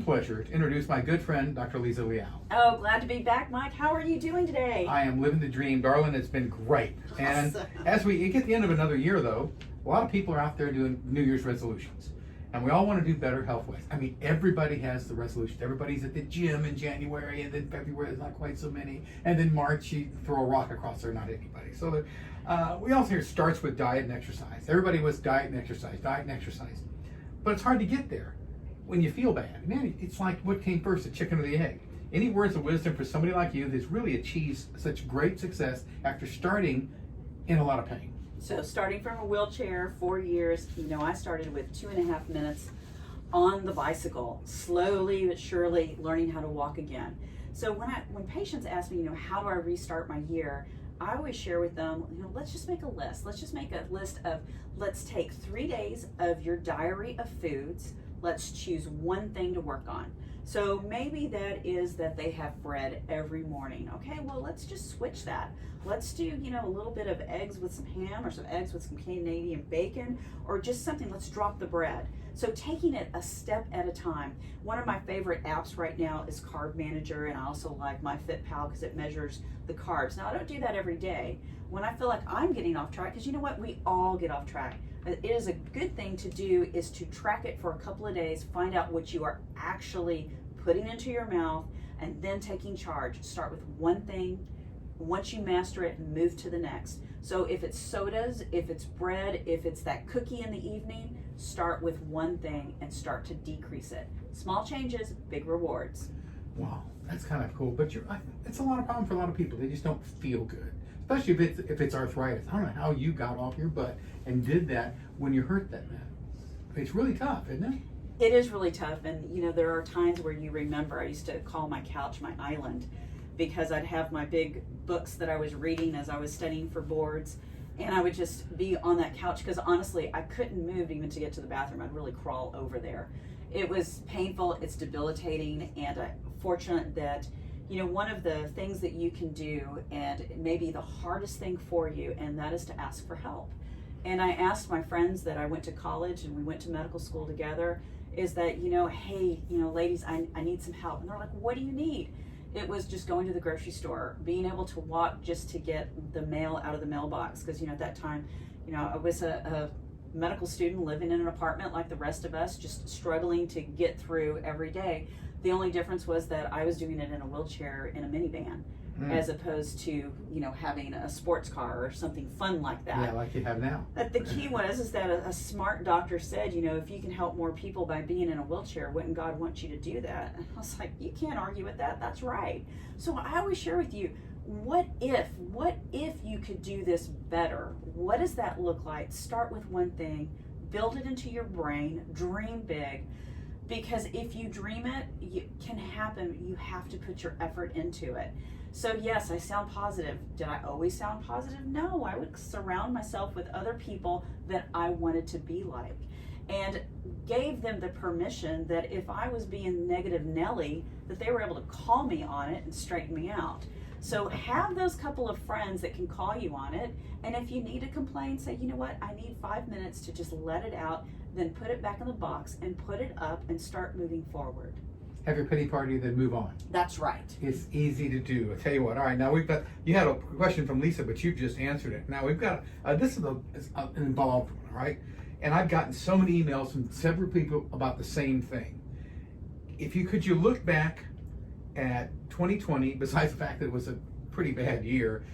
pleasure to introduce my good friend, Dr. Lisa Liao. Oh, glad to be back, Mike. How are you doing today? I am living the dream, darling. It's been great. And Awesome. as we get to the end of another year, though, a lot of people are out there doing New Year's resolutions. And we all want to do better health-wise. I mean, everybody has the resolution. Everybody's at the gym in January, and then February, there's not quite so many. And then March, you throw a rock across there, not anybody. So we also hear it starts with diet and exercise. Everybody was diet and exercise, diet and exercise. But it's hard to get there when you feel bad. Man, it's like what came first, the chicken or the egg? Any words of wisdom for somebody like you that's really achieved such great success after starting in a lot of pain? So starting from a wheelchair, 4 years, I started with 2.5 minutes on the bicycle, slowly but surely learning how to walk again. So when patients ask me, how do I restart my year, I always share with them, let's just make a list. Let's just make a list of, let's take 3 days of your diary of foods. Let's choose one thing to work on. So maybe that is that they have bread every morning. Okay, well, let's just switch that. Let's do, a little bit of eggs with some ham, or some eggs with some Canadian bacon, or just something. Let's drop the bread. So taking it a step at a time. One of my favorite apps right now is Carb Manager, and I also like MyFitPal because it measures the carbs. Now, I don't do that every day. When I feel like I'm getting off track, because you know what, we all get off track. It is a good thing to do is to track it for a couple of days, find out what you are actually putting into your mouth, and then taking charge. Start with one thing. Once you master it, move to the next. So if it's sodas, if it's bread, if it's that cookie in the evening, start with one thing and start to decrease it. Small changes, big rewards. Wow, that's kind of cool. But it's a lot of problem for a lot of people. They just don't feel good, especially if it's arthritis. I don't know how you got off your butt and did that when you hurt that bad. It's really tough, isn't it? It is really tough, and there are times where you remember. I used to call my couch my island, because I'd have my big books that I was reading as I was studying for boards, and I would just be on that couch, because honestly, I couldn't move even to get to the bathroom. I'd really crawl over there. It was painful, it's debilitating, and I'm fortunate that, one of the things that you can do, and maybe the hardest thing for you, and that is to ask for help. And I asked my friends that I went to college and we went to medical school together, is that, hey, ladies, I need some help. And they're like, what do you need? It was just going to the grocery store, being able to walk just to get the mail out of the mailbox. Because, at that time, I was a medical student living in an apartment like the rest of us, just struggling to get through every day. The only difference was that I was doing it in a wheelchair in a minivan, as opposed to, having a sports car or something fun like that. Yeah, like you have now. But the key is that a smart doctor said, if you can help more people by being in a wheelchair, wouldn't God want you to do that? And I was like, you can't argue with that. That's right. So I always share with you, what if you could do this better? What does that look like? Start with one thing, build it into your brain, dream big. Because if you dream it, it can happen. You have to put your effort into it. So yes, I sound positive. Did I always sound positive? No, I would surround myself with other people that I wanted to be like, and gave them the permission that if I was being negative Nelly, that they were able to call me on it and straighten me out. So have those couple of friends that can call you on it, and if you need to complain, say, you know what, I need 5 minutes to just let it out, then put it back in the box and put it up and start moving forward. Have your pity party, then move on. That's right. It's easy to do. I tell you what. All right, now you had a question from Lisa, but you've just answered it. Now we've got, this is an involved one, all right? And I've gotten so many emails from several people about the same thing. Could you look back at 2020, besides the fact that it was a pretty bad year,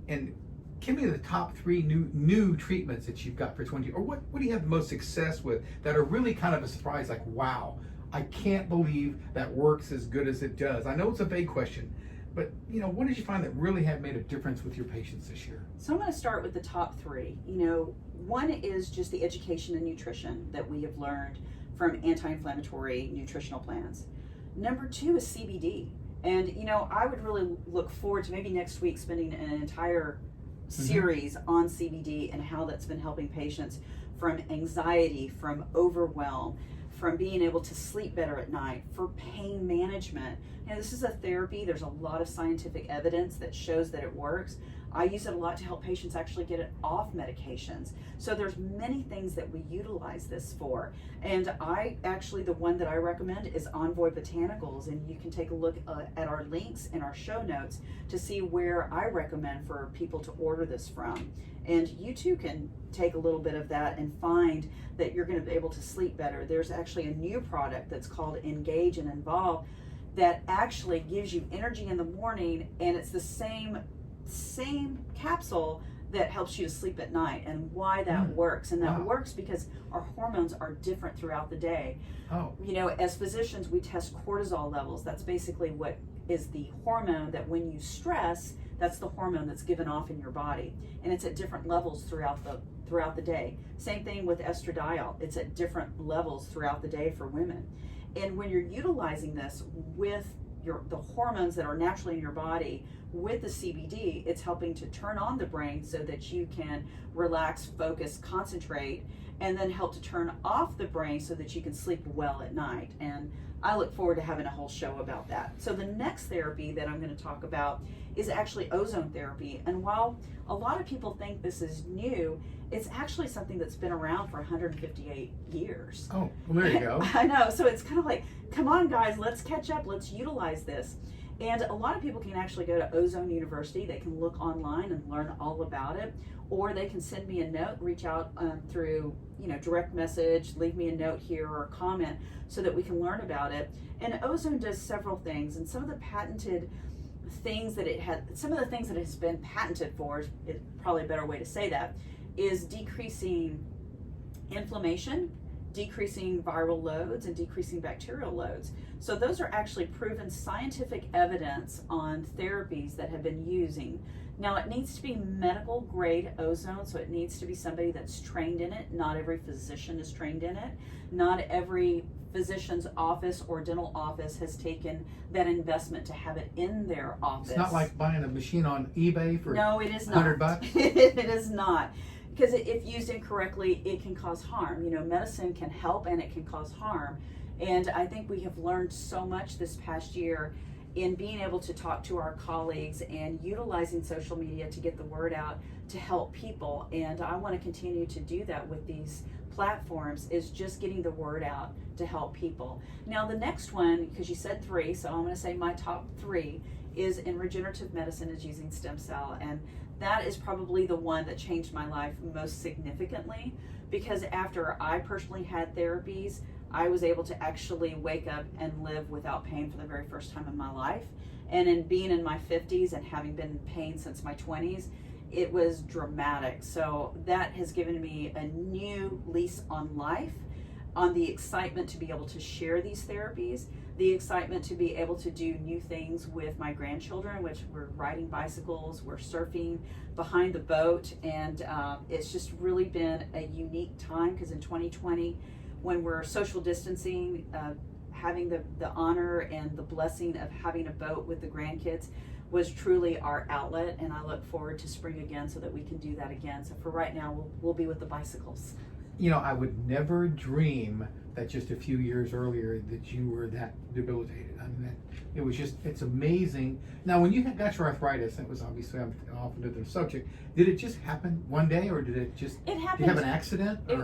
and give me the top 3 new treatments that you've got for 20, or what do you have the most success with that are really kind of a surprise, like, wow, I can't believe that works as good as it does. I know it's a vague question, but what did you find that really have made a difference with your patients this year? So I'm going to start with the top 3. One is just the education and nutrition that we have learned from anti-inflammatory nutritional plans. Number 2 is CBD. And, I would really look forward to maybe next week spending an entire series on CBD and how that's been helping patients from anxiety, from overwhelm, from being able to sleep better at night, for pain management. And this is a therapy. There's a lot of scientific evidence that shows that it works. I use it a lot to help patients actually get it off medications. So there's many things that we utilize this for. And the one that I recommend is Envoy Botanicals, and you can take a look at our links in our show notes to see where I recommend for people to order this from. And you too can take a little bit of that and find that you're going to be able to sleep better. There's actually a new product that's called Engage and Involve that actually gives you energy in the morning, and it's the same capsule that helps you to sleep at night. And why that works, and that works because our hormones are different throughout the day. You know, as physicians, we test cortisol levels. That's basically what is the hormone that when you stress, that's the hormone that's given off in your body, and it's at different levels throughout the day. Same thing with estradiol. It's at different levels throughout the day for women. And when you're utilizing this with the hormones that are naturally in your body with the CBD, it's helping to turn on the brain so that you can relax, focus, concentrate, and then help to turn off the brain so that you can sleep well at night. And I look forward to having a whole show about that. So the next therapy that I'm going to talk about is actually ozone therapy. And while a lot of people think this is new, it's actually something that's been around for 158 years. Oh, well, there you go. I know. So it's kind of like, come on guys, let's catch up, let's utilize this. And a lot of people can actually go to Ozone University. They can look online and learn all about it, or they can send me a note, reach out through, direct message, leave me a note here or a comment so that we can learn about it. And ozone does several things, and some of the patented things that some of the things that it has been patented for, is probably a better way to say that, is decreasing inflammation, decreasing viral loads, and decreasing bacterial loads. So those are actually proven scientific evidence on therapies that have been using. Now it needs to be medical grade ozone, so it needs to be somebody that's trained in it. Not every physician is trained in it. Not every physician's office or dental office has taken that investment to have it in their office. It's not like buying a machine on eBay for no, it is not. $100. It is not. Because if used incorrectly, it can cause harm. Medicine can help and it can cause harm. And I think we have learned so much this past year in being able to talk to our colleagues and utilizing social media to get the word out to help people. And I want to continue to do that with these platforms, is just getting the word out to help people. Now the next one, because you said 3, so I'm going to say my top 3 is in regenerative medicine, is using stem cell. And that is probably the one that changed my life most significantly, because after I personally had therapies, I was able to actually wake up and live without pain for the very first time in my life. And in being in my 50s and having been in pain since my 20s, it was dramatic. So that has given me a new lease on life, on the excitement to be able to share these therapies, the excitement to be able to do new things with my grandchildren, which we're riding bicycles, we're surfing behind the boat, and it's just really been a unique time, because in 2020, when we're social distancing, having the honor and the blessing of having a boat with the grandkids was truly our outlet, and I look forward to spring again so that we can do that again. So for right now, we'll be with the bicycles. I would never dream that just a few years earlier that you were that debilitated. I mean, it's amazing. Now, when you got your arthritis, it was obviously, I'm off into the subject, did it just happen one day, or did it just, it happened, did you have an accident? It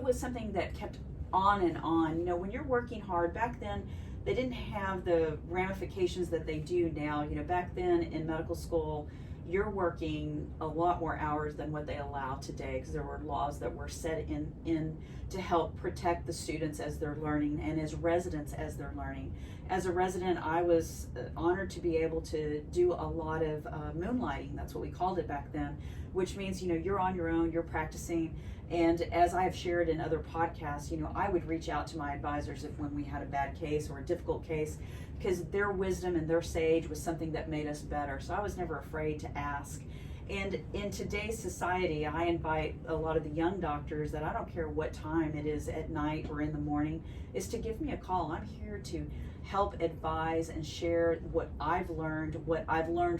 was something that kept on and on. When you're working hard, back then, they didn't have the ramifications that they do now. Back then in medical school, you're working a lot more hours than what they allow today, because there were laws that were set in to help protect the students as they're learning, and as residents as they're learning. As a resident, I was honored to be able to do a lot of moonlighting. That's what we called it back then, which means you're on your own, you're practicing. And as I've shared in other podcasts, I would reach out to my advisors when we had a bad case or a difficult case, because their wisdom and their sage was something that made us better. So I was never afraid to ask. And in today's society, I invite a lot of the young doctors that I don't care what time it is, at night or in the morning, is to give me a call. I'm here to help advise and share what I've learned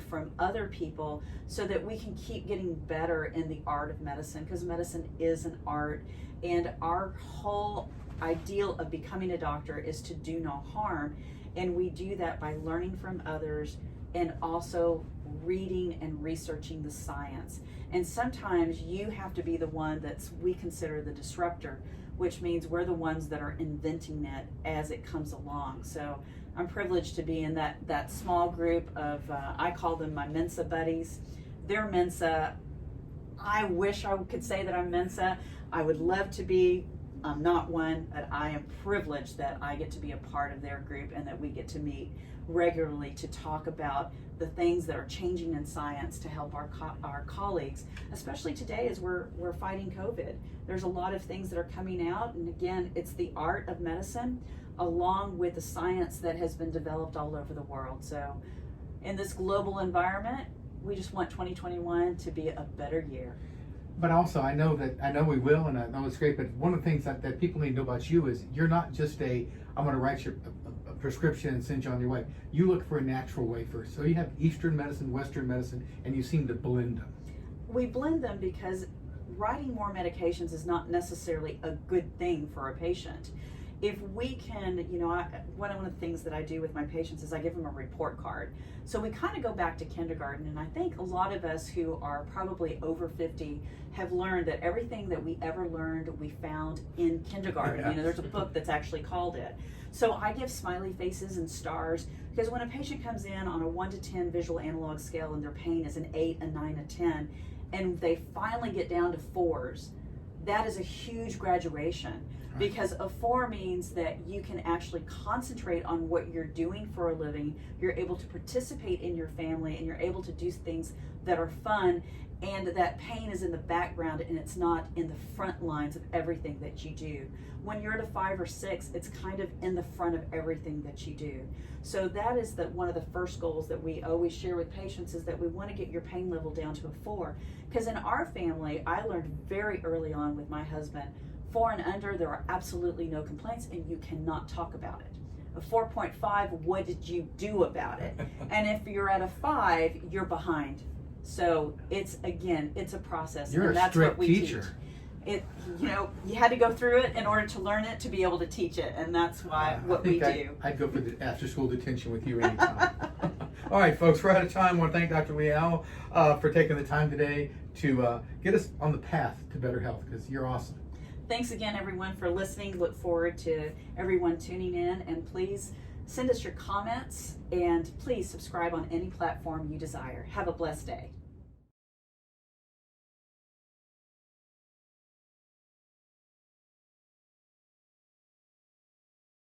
from other people, so that we can keep getting better in the art of medicine, because medicine is an art, and our whole ideal of becoming a doctor is to do no harm. And we do that by learning from others and also reading and researching the science. And sometimes you have to be the one we consider the disruptor, which means we're the ones that are inventing it as it comes along. So I'm privileged to be in that small group of, I call them my Mensa buddies. They're Mensa. I wish I could say that I'm Mensa. I would love to be. I'm not one, but I am privileged that I get to be a part of their group and that we get to meet regularly to talk about the things that are changing in science to help our colleagues, especially today as we're fighting COVID. There's a lot of things that are coming out, and again, it's the art of medicine along with the science that has been developed all over the world. So in this global environment, we just want 2021 to be a better year. But also, I know we will, and I know it's great, but one of the things that people need to know about you is you're not just I'm going to write you a prescription and send you on your way. You look for a natural way first. So you have Eastern medicine, Western medicine, and you seem to blend them. We blend them because writing more medications is not necessarily a good thing for a patient. If we can, one of the things that I do with my patients is I give them a report card. So we kind of go back to kindergarten, and I think a lot of us who are probably over 50 have learned that everything that we ever learned we found in kindergarten. Yeah. There's a book that's actually called it. So I give smiley faces and stars because when a patient comes in on a 1 to 10 visual analog scale and their pain is an 8, a 9, a 10, and they finally get down to 4s, that is a huge graduation. Because a 4 means that you can actually concentrate on what you're doing for a living, you're able to participate in your family, and you're able to do things that are fun, and that pain is in the background and it's not in the front lines of everything that you do. When you're at a 5 or 6, it's kind of in the front of everything that you do. So that is one of the first goals that we always share with patients is that we want to get your pain level down to a 4. Because in our family, I learned very early on with my husband, 4 and under, there are absolutely no complaints and you cannot talk about it. A 4.5, what did you do about it? And if you're at a 5, you're behind. So it's a process. You're and a that's strict what we teacher. Teach. You had to go through it in order to learn it to be able to teach it, and that's what we do. I'd go for the after-school detention with you anytime. All right, folks, we're out of time. I want to thank Dr. Liao for taking the time today to get us on the path to better health, because you're awesome. Thanks again, everyone, for listening. Look forward to everyone tuning in, and please send us your comments, and please subscribe on any platform you desire. Have a blessed day.